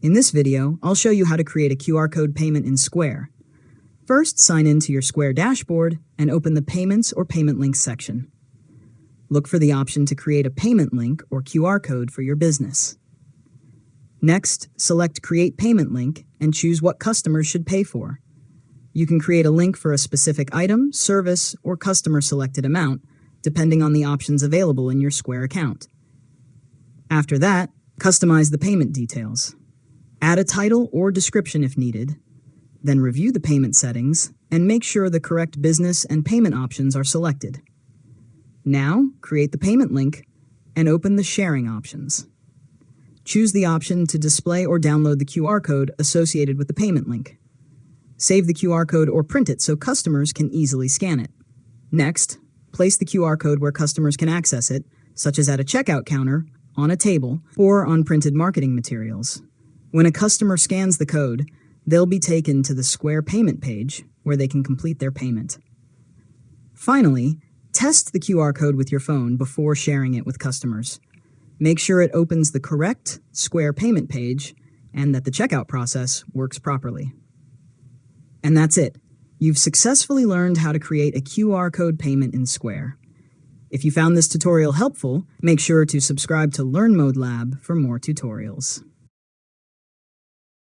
In this video, I'll show you how to create a QR code payment in Square. First, sign in to your Square dashboard and open the Payments or Payment Links section. Look for the option to create a payment link or QR code for your business. Next, select Create Payment Link and choose what customers should pay for. You can create a link for a specific item, service, or customer-selected amount, depending on the options available in your Square account. After that, customize the payment details. Add a title or description if needed, then review the payment settings and make sure the correct business and payment options are selected. Now, create the payment link and open the sharing options. Choose the option to display or download the QR code associated with the payment link. Save the QR code or print it so customers can easily scan it. Next, place the QR code where customers can access it, such as at a checkout counter, on a table, or on printed marketing materials. When a customer scans the code, they'll be taken to the Square payment page where they can complete their payment. Finally, test the QR code with your phone before sharing it with customers. Make sure it opens the correct Square payment page and that the checkout process works properly. And that's it. You've successfully learned how to create a QR code payment in Square. If you found this tutorial helpful, make sure to subscribe to Learn Mode Lab for more tutorials.